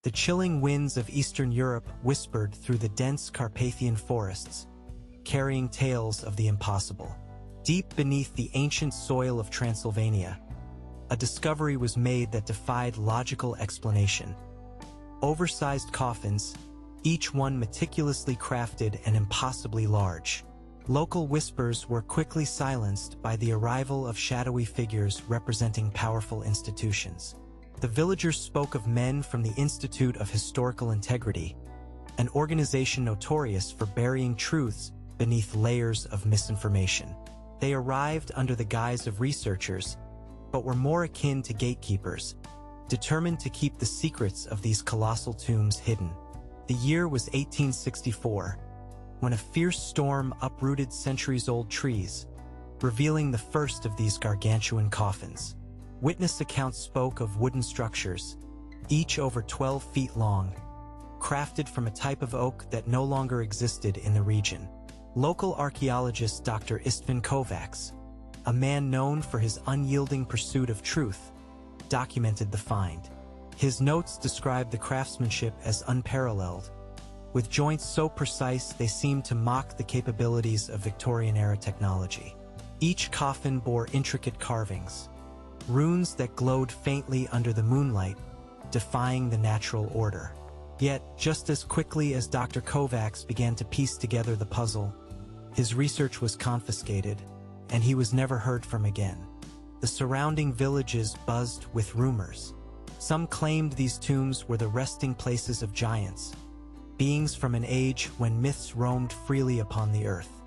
The chilling winds of Eastern Europe whispered through the dense Carpathian forests, carrying tales of the impossible. Deep beneath the ancient soil of Transylvania, a discovery was made that defied logical explanation. Oversized coffins, each one meticulously crafted and impossibly large. Local whispers were quickly silenced by the arrival of shadowy figures representing powerful institutions. The villagers spoke of men from the Institute of Historical Integrity, an organization notorious for burying truths beneath layers of misinformation. They arrived under the guise of researchers, but were more akin to gatekeepers, determined to keep the secrets of these colossal tombs hidden. The year was 1864, when a fierce storm uprooted centuries-old trees, revealing the first of these gargantuan coffins. Witness accounts spoke of wooden structures, each over 12 feet long, crafted from a type of oak that no longer existed in the region. Local archaeologist Dr. Istvan Kovacs, a man known for his unyielding pursuit of truth, documented the find. His notes described the craftsmanship as unparalleled, with joints so precise they seemed to mock the capabilities of Victorian-era technology. Each coffin bore intricate carvings, runes that glowed faintly under the moonlight, defying the natural order. Yet, just as quickly as Dr. Kovacs began to piece together the puzzle, his research was confiscated, and he was never heard from again. The surrounding villages buzzed with rumors. Some claimed these tombs were the resting places of giants, beings from an age when myths roamed freely upon the earth.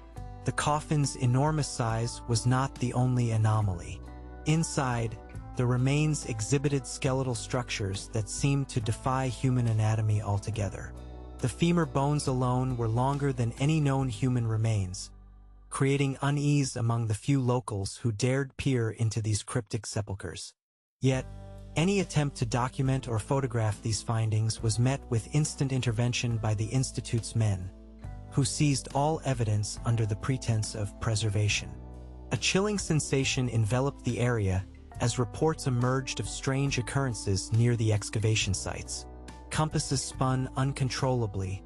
The coffin's enormous size was not the only anomaly. Inside, the remains exhibited skeletal structures that seemed to defy human anatomy altogether. The femur bones alone were longer than any known human remains, creating unease among the few locals who dared peer into these cryptic sepulchres. Yet, any attempt to document or photograph these findings was met with instant intervention by the Institute's men, who seized all evidence under the pretense of preservation. A chilling sensation enveloped the area as reports emerged of strange occurrences near the excavation sites. Compasses spun uncontrollably,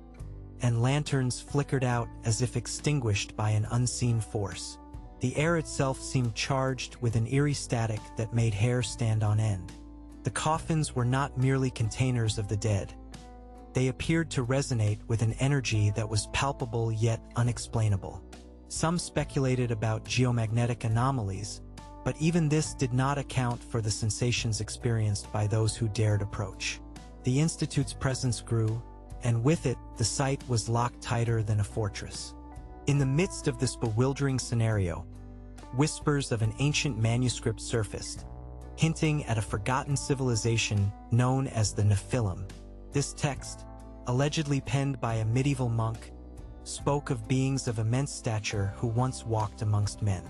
and lanterns flickered out as if extinguished by an unseen force. The air itself seemed charged with an eerie static that made hair stand on end. The coffins were not merely containers of the dead. They appeared to resonate with an energy that was palpable yet unexplainable. Some speculated about geomagnetic anomalies, but even this did not account for the sensations experienced by those who dared approach. The Institute's presence grew, and with it, the site was locked tighter than a fortress. In the midst of this bewildering scenario, whispers of an ancient manuscript surfaced, hinting at a forgotten civilization known as the Nephilim. This text, allegedly penned by a medieval monk, spoke of beings of immense stature who once walked amongst men.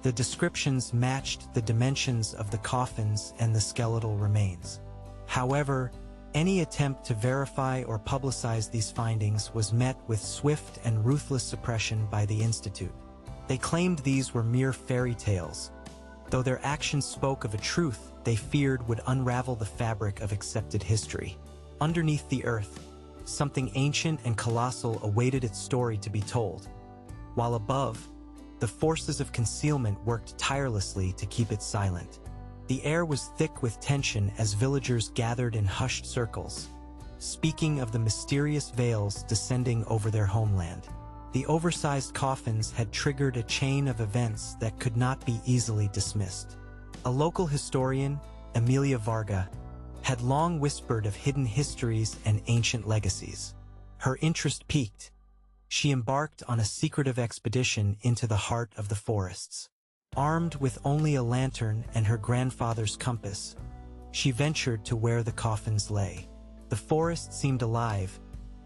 The descriptions matched the dimensions of the coffins and the skeletal remains. However, any attempt to verify or publicize these findings was met with swift and ruthless suppression by the Institute. They claimed these were mere fairy tales, though their actions spoke of a truth they feared would unravel the fabric of accepted history. Underneath the earth, something ancient and colossal awaited its story to be told, while above, the forces of concealment worked tirelessly to keep it silent. The air was thick with tension as villagers gathered in hushed circles, speaking of the mysterious veils descending over their homeland. The oversized coffins had triggered a chain of events that could not be easily dismissed. A local historian, Emilia Varga, had long whispered of hidden histories and ancient legacies. Her interest piqued. She embarked on a secretive expedition into the heart of the forests. Armed with only a lantern and her grandfather's compass, she ventured to where the coffins lay. The forest seemed alive,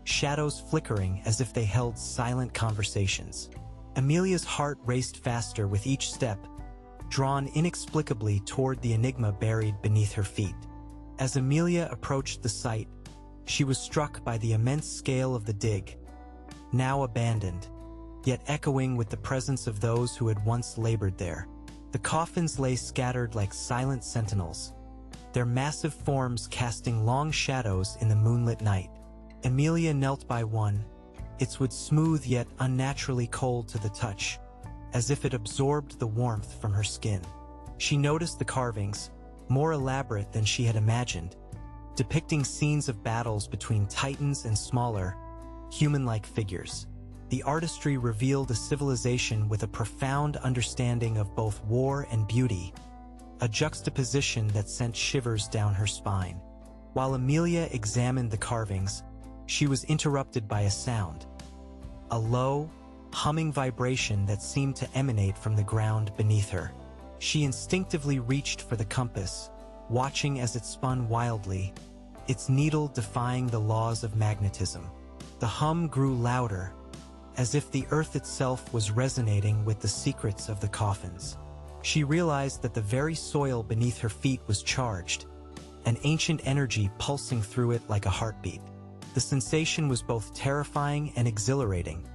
shadows flickering as if they held silent conversations. Emilia's heart raced faster with each step, drawn inexplicably toward the enigma buried beneath her feet. As Emilia approached the site, she was struck by the immense scale of the dig, now abandoned, yet echoing with the presence of those who had once labored there. The coffins lay scattered like silent sentinels, their massive forms casting long shadows in the moonlit night. Amelia knelt by one, its wood smooth yet unnaturally cold to the touch, as if it absorbed the warmth from her skin. She noticed the carvings, more elaborate than she had imagined, depicting scenes of battles between titans and smaller, human-like figures. The artistry revealed a civilization with a profound understanding of both war and beauty, a juxtaposition that sent shivers down her spine. While Amelia examined the carvings, she was interrupted by a sound, a low, humming vibration that seemed to emanate from the ground beneath her. She instinctively reached for the compass, watching as it spun wildly, its needle defying the laws of magnetism. The hum grew louder, as if the earth itself was resonating with the secrets of the coffins. She realized that the very soil beneath her feet was charged, an ancient energy pulsing through it like a heartbeat. The sensation was both terrifying and exhilarating,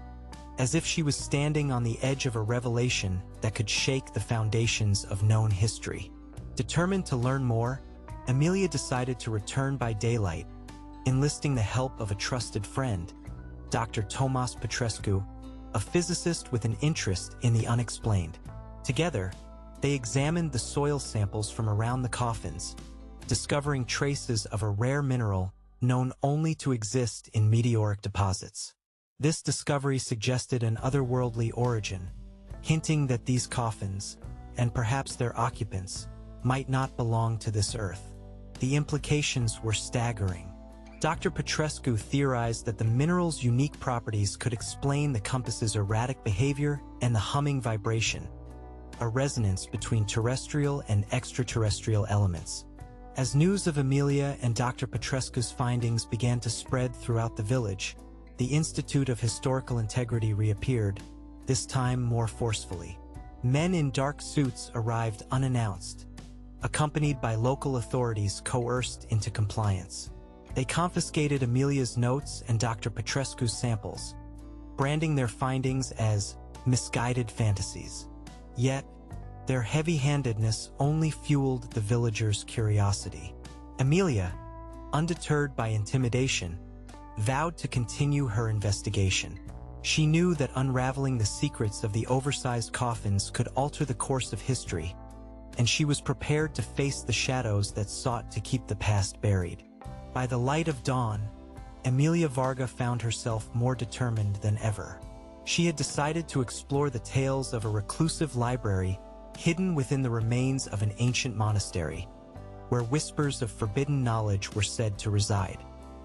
as if she was standing on the edge of a revelation that could shake the foundations of known history. Determined to learn more, Amelia decided to return by daylight, enlisting the help of a trusted friend, Dr. Tomas Petrescu, a physicist with an interest in the unexplained. Together, they examined the soil samples from around the coffins, discovering traces of a rare mineral known only to exist in meteoric deposits. This discovery suggested an otherworldly origin, hinting that these coffins, and perhaps their occupants, might not belong to this earth. The implications were staggering. Dr. Petrescu theorized that the mineral's unique properties could explain the compass's erratic behavior and the humming vibration, a resonance between terrestrial and extraterrestrial elements. As news of Amelia and Dr. Petrescu's findings began to spread throughout the village, the Institute of Historical Integrity reappeared, this time more forcefully. Men in dark suits arrived unannounced, accompanied by local authorities coerced into compliance. They confiscated Amelia's notes and Dr. Petrescu's samples, branding their findings as misguided fantasies. Yet, their heavy-handedness only fueled the villagers' curiosity. Amelia, undeterred by intimidation, vowed to continue her investigation. She knew that unraveling the secrets of the oversized coffins could alter the course of history, and she was prepared to face the shadows that sought to keep the past buried. By the light of dawn, Amelia Varga found herself more determined than ever. She had decided to explore the tales of a reclusive library hidden within the remains of an ancient monastery, where whispers of forbidden knowledge were said to reside.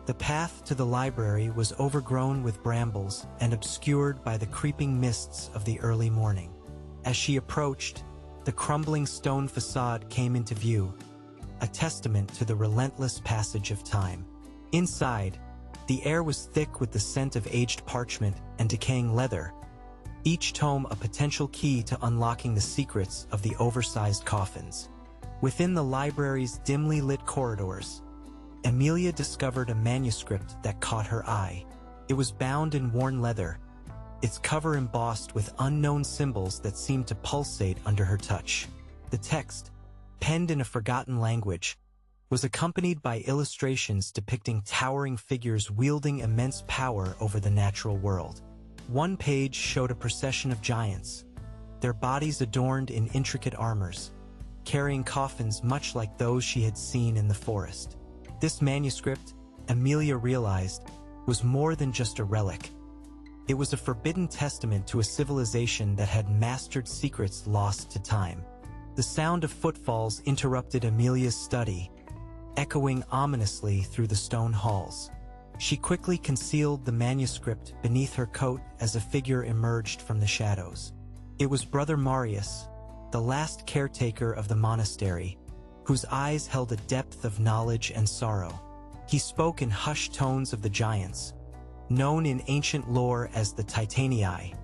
The path to the library was overgrown with brambles and obscured by the creeping mists of the early morning. As she approached, the crumbling stone facade came into view, a testament to the relentless passage of time. Inside, the air was thick with the scent of aged parchment and decaying leather, each tome a potential key to unlocking the secrets of the oversized coffins. Within the library's dimly lit corridors, Amelia discovered a manuscript that caught her eye. It was bound in worn leather, its cover embossed with unknown symbols that seemed to pulsate under her touch. The text, penned in a forgotten language, was accompanied by illustrations depicting towering figures wielding immense power over the natural world. One page showed a procession of giants, their bodies adorned in intricate armors, carrying coffins much like those she had seen in the forest. This manuscript, Amelia realized, was more than just a relic. It was a forbidden testament to a civilization that had mastered secrets lost to time. The sound of footfalls interrupted Amelia's study, echoing ominously through the stone halls. She quickly concealed the manuscript beneath her coat as a figure emerged from the shadows. It was Brother Marius, the last caretaker of the monastery, whose eyes held a depth of knowledge and sorrow. He spoke in hushed tones of the giants, known in ancient lore as the Titanii.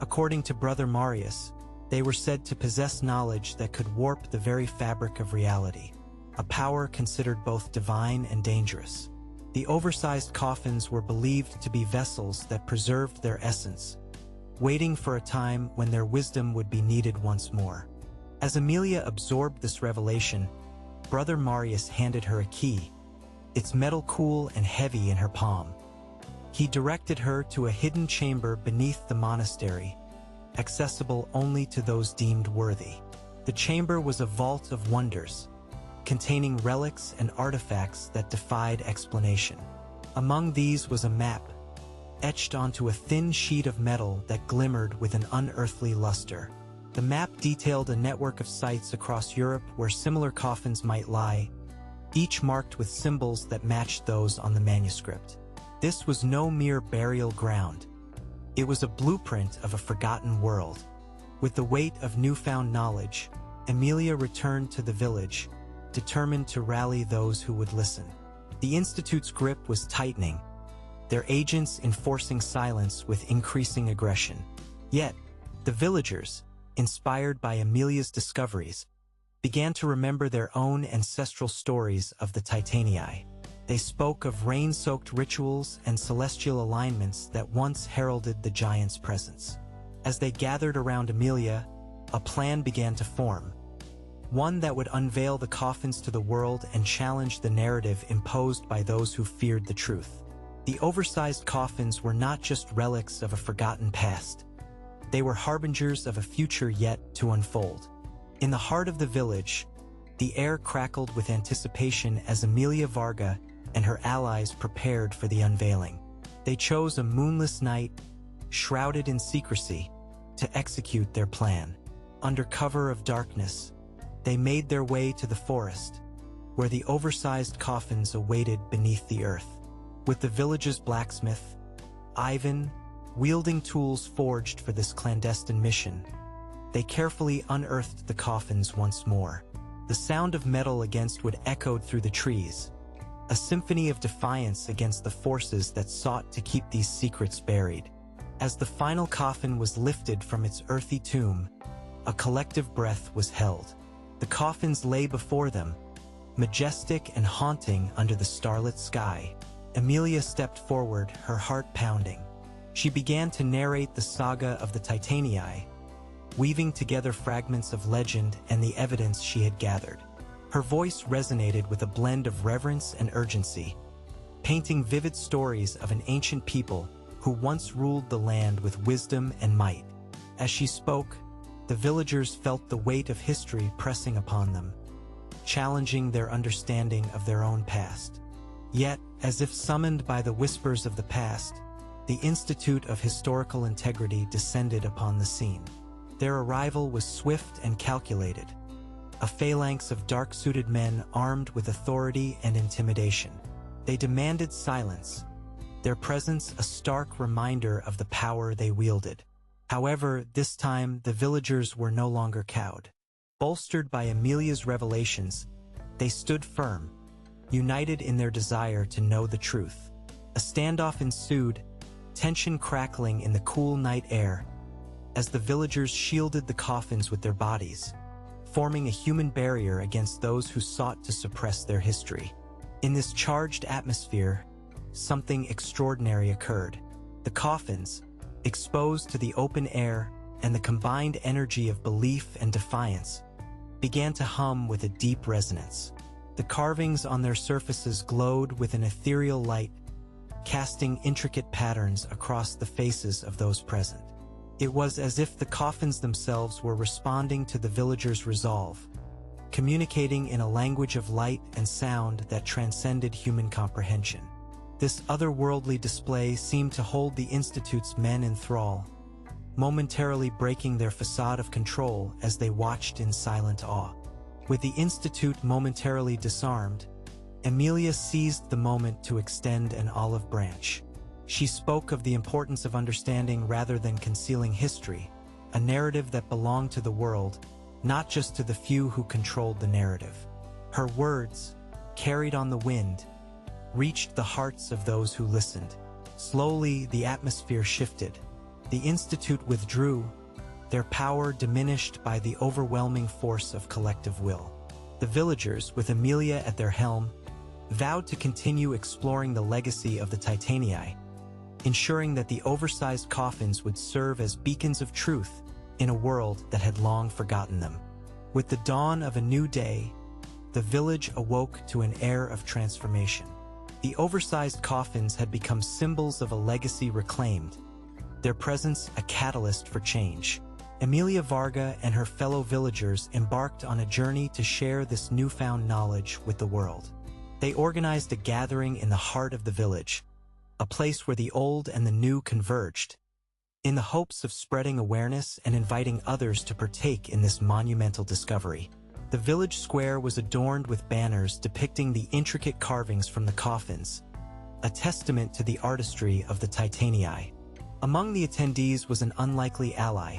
According to Brother Marius, they were said to possess knowledge that could warp the very fabric of reality, a power considered both divine and dangerous. The oversized coffins were believed to be vessels that preserved their essence, waiting for a time when their wisdom would be needed once more. As Amelia absorbed this revelation, brother Marius handed her a key, its metal cool and heavy in her palm. He directed her to a hidden chamber beneath the monastery, accessible only to those deemed worthy. The chamber was a vault of wonders, containing relics and artifacts that defied explanation. Among these was a map, etched onto a thin sheet of metal that glimmered with an unearthly luster. The map detailed a network of sites across Europe where similar coffins might lie, each marked with symbols that matched those on the manuscript. This was no mere burial ground. It was a blueprint of a forgotten world. With the weight of newfound knowledge, Emilia returned to the village, determined to rally those who would listen. The Institute's grip was tightening, their agents enforcing silence with increasing aggression. Yet, the villagers, inspired by Emilia's discoveries, began to remember their own ancestral stories of the Titanii. They spoke of rain-soaked rituals and celestial alignments that once heralded the giant's presence. As they gathered around Emilia, a plan began to form, one that would unveil the coffins to the world and challenge the narrative imposed by those who feared the truth. The oversized coffins were not just relics of a forgotten past. They were harbingers of a future yet to unfold. In the heart of the village, the air crackled with anticipation as Emilia Varga and her allies prepared for the unveiling. They chose a moonless night, shrouded in secrecy, to execute their plan. Under cover of darkness, they made their way to the forest, where the oversized coffins awaited beneath the earth. With the village's blacksmith, Ivan, wielding tools forged for this clandestine mission, they carefully unearthed the coffins once more. The sound of metal against wood echoed through the trees, a symphony of defiance against the forces that sought to keep these secrets buried. As the final coffin was lifted from its earthy tomb, a collective breath was held. The coffins lay before them, majestic and haunting under the starlit sky. Emilia stepped forward, her heart pounding. She began to narrate the saga of the Titanii, weaving together fragments of legend and the evidence she had gathered. Her voice resonated with a blend of reverence and urgency, painting vivid stories of an ancient people who once ruled the land with wisdom and might. As she spoke, the villagers felt the weight of history pressing upon them, challenging their understanding of their own past. Yet, as if summoned by the whispers of the past, the Institute of Historical Integrity descended upon the scene. Their arrival was swift and calculated, a phalanx of dark-suited men armed with authority and intimidation. They demanded silence, their presence a stark reminder of the power they wielded. However, this time the villagers were no longer cowed. Bolstered by Emilia's revelations, they stood firm, united in their desire to know the truth. A standoff ensued, tension crackling in the cool night air, as the villagers shielded the coffins with their bodies, forming a human barrier against those who sought to suppress their history. In this charged atmosphere, something extraordinary occurred. The coffins, exposed to the open air and the combined energy of belief and defiance, began to hum with a deep resonance. The carvings on their surfaces glowed with an ethereal light, casting intricate patterns across the faces of those present. It was as if the coffins themselves were responding to the villagers' resolve, communicating in a language of light and sound that transcended human comprehension. This otherworldly display seemed to hold the Institute's men in thrall, momentarily breaking their facade of control as they watched in silent awe. With the Institute momentarily disarmed, Emilia seized the moment to extend an olive branch. She spoke of the importance of understanding rather than concealing history, a narrative that belonged to the world, not just to the few who controlled the narrative. Her words, carried on the wind, reached the hearts of those who listened. Slowly, the atmosphere shifted. The Institute withdrew, their power diminished by the overwhelming force of collective will. The villagers, with Emilia at their helm, vowed to continue exploring the legacy of the Titanii, ensuring that the oversized coffins would serve as beacons of truth in a world that had long forgotten them. With the dawn of a new day, the village awoke to an air of transformation. The oversized coffins had become symbols of a legacy reclaimed, their presence a catalyst for change. Emilia Varga and her fellow villagers embarked on a journey to share this newfound knowledge with the world. They organized a gathering in the heart of the village, a place where the old and the new converged, in the hopes of spreading awareness and inviting others to partake in this monumental discovery. The village square was adorned with banners depicting the intricate carvings from the coffins, a testament to the artistry of the Titanii. Among the attendees was an unlikely ally,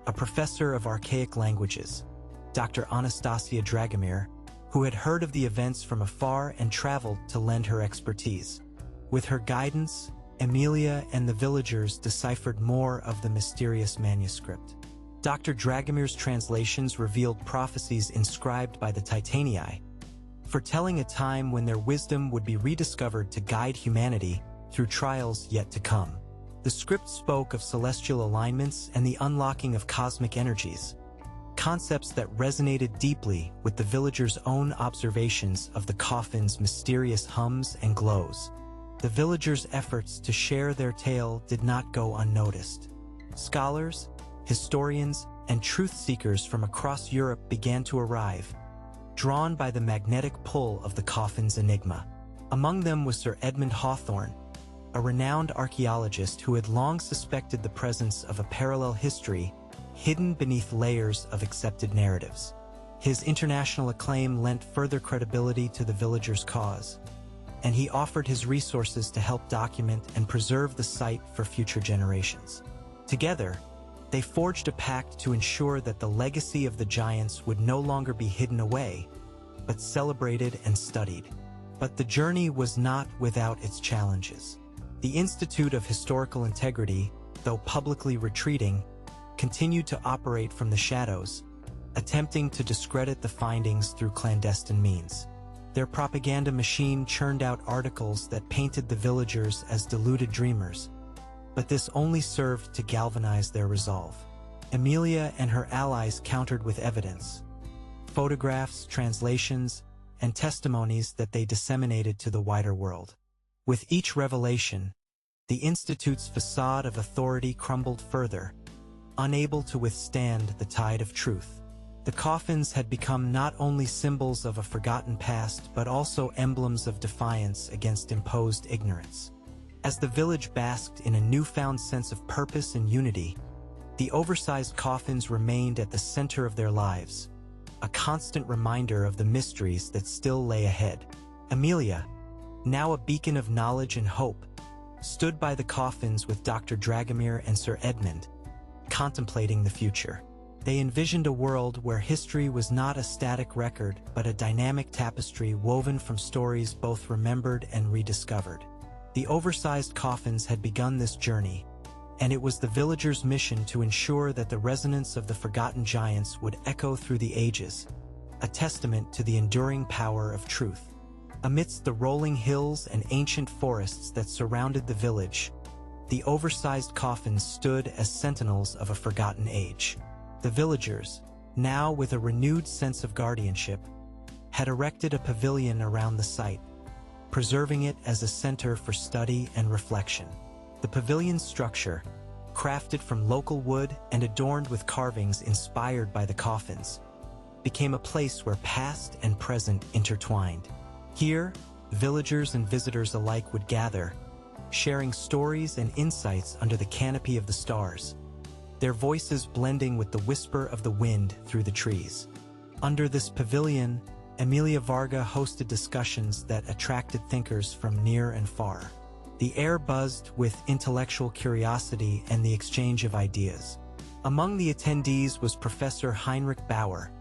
a professor of archaic languages, Dr. Anastasia Dragomir, who had heard of the events from afar and traveled to lend her expertise. With her guidance, Emilia and the villagers deciphered more of the mysterious manuscript. Dr. Dragomir's translations revealed prophecies inscribed by the Titanii, foretelling a time when their wisdom would be rediscovered to guide humanity through trials yet to come. The script spoke of celestial alignments and the unlocking of cosmic energies, concepts that resonated deeply with the villagers' own observations of the coffin's mysterious hums and glows. The villagers' efforts to share their tale did not go unnoticed. Scholars, historians, and truth-seekers from across Europe began to arrive, drawn by the magnetic pull of the coffin's enigma. Among them was Sir Edmund Hawthorne, a renowned archaeologist who had long suspected the presence of a parallel history hidden beneath layers of accepted narratives. His international acclaim lent further credibility to the villagers' cause, and he offered his resources to help document and preserve the site for future generations. Together, they forged a pact to ensure that the legacy of the giants would no longer be hidden away, but celebrated and studied. But the journey was not without its challenges. The Institute of Historical Integrity, though publicly retreating, continued to operate from the shadows, attempting to discredit the findings through clandestine means. Their propaganda machine churned out articles that painted the villagers as deluded dreamers, but this only served to galvanize their resolve. Emilia and her allies countered with evidence, photographs, translations, and testimonies that they disseminated to the wider world. With each revelation, the Institute's facade of authority crumbled further, unable to withstand the tide of truth. The coffins had become not only symbols of a forgotten past, but also emblems of defiance against imposed ignorance. As the village basked in a newfound sense of purpose and unity, the oversized coffins remained at the center of their lives, a constant reminder of the mysteries that still lay ahead. Emilia, now a beacon of knowledge and hope, stood by the coffins with Dr. Dragomir and Sir Edmund, contemplating the future. They envisioned a world where history was not a static record, but a dynamic tapestry woven from stories both remembered and rediscovered. The oversized coffins had begun this journey, and it was the villagers' mission to ensure that the resonance of the forgotten giants would echo through the ages, a testament to the enduring power of truth. Amidst the rolling hills and ancient forests that surrounded the village, the oversized coffins stood as sentinels of a forgotten age. The villagers, now with a renewed sense of guardianship, had erected a pavilion around the site, preserving it as a center for study and reflection. The pavilion's structure, crafted from local wood and adorned with carvings inspired by the coffins, became a place where past and present intertwined. Here, villagers and visitors alike would gather, sharing stories and insights under the canopy of the stars, their voices blending with the whisper of the wind through the trees. Under this pavilion, Emilia Varga hosted discussions that attracted thinkers from near and far. The air buzzed with intellectual curiosity and the exchange of ideas. Among the attendees was Professor Heinrich Bauer,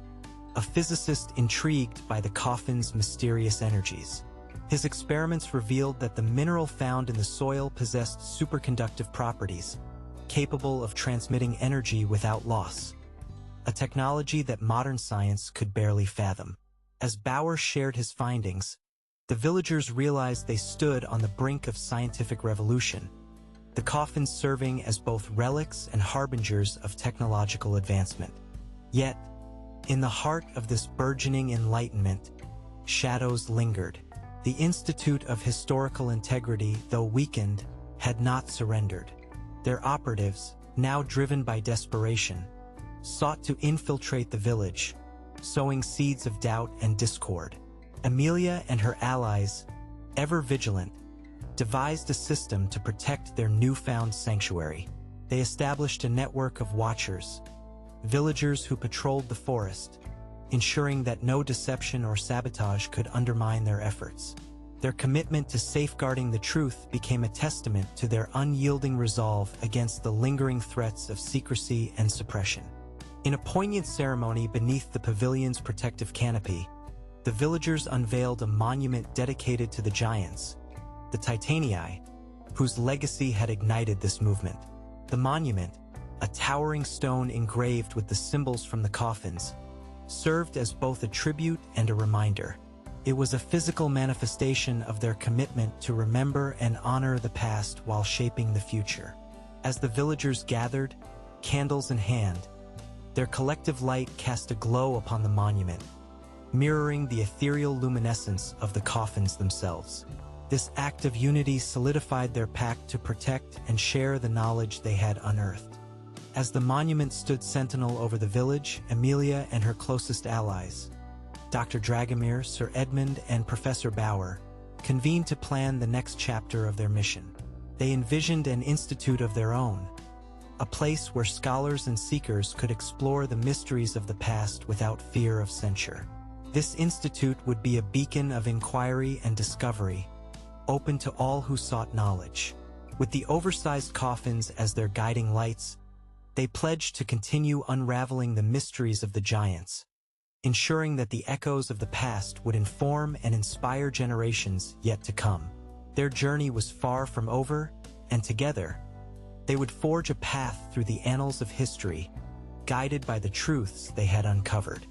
a physicist intrigued by the coffin's mysterious energies. His experiments revealed that the mineral found in the soil possessed superconductive properties, capable of transmitting energy without loss, a technology that modern science could barely fathom. As Bauer shared his findings, the villagers realized they stood on the brink of scientific revolution, the coffins serving as both relics and harbingers of technological advancement. Yet, In the heart of this burgeoning enlightenment, shadows lingered. The Institute of Historical Integrity, though weakened, had not surrendered. Their operatives, now driven by desperation, sought to infiltrate the village, sowing seeds of doubt and discord. Amelia and her allies, ever vigilant, devised a system to protect their newfound sanctuary. They established a network of watchers, villagers who patrolled the forest, ensuring that no deception or sabotage could undermine their efforts. Their commitment to safeguarding the truth became a testament to their unyielding resolve against the lingering threats of secrecy and suppression. In a poignant ceremony beneath the pavilion's protective canopy, the villagers unveiled a monument dedicated to the giants, the Titanii, whose legacy had ignited this movement. The monument, a towering stone engraved with the symbols from the coffins, served as both a tribute and a reminder. It was a physical manifestation of their commitment to remember and honor the past while shaping the future. As the villagers gathered, candles in hand, their collective light cast a glow upon the monument, mirroring the ethereal luminescence of the coffins themselves. This act of unity solidified their pact to protect and share the knowledge they had unearthed. As the monument stood sentinel over the village, Amelia and her closest allies, Dr. Dragomir, Sir Edmund, and Professor Bauer, convened to plan the next chapter of their mission. They envisioned an institute of their own, a place where scholars and seekers could explore the mysteries of the past without fear of censure. This institute would be a beacon of inquiry and discovery, open to all who sought knowledge. With the oversized coffins as their guiding lights, they pledged to continue unraveling the mysteries of the giants, ensuring that the echoes of the past would inform and inspire generations yet to come. Their journey was far from over, and together, they would forge a path through the annals of history, guided by the truths they had uncovered.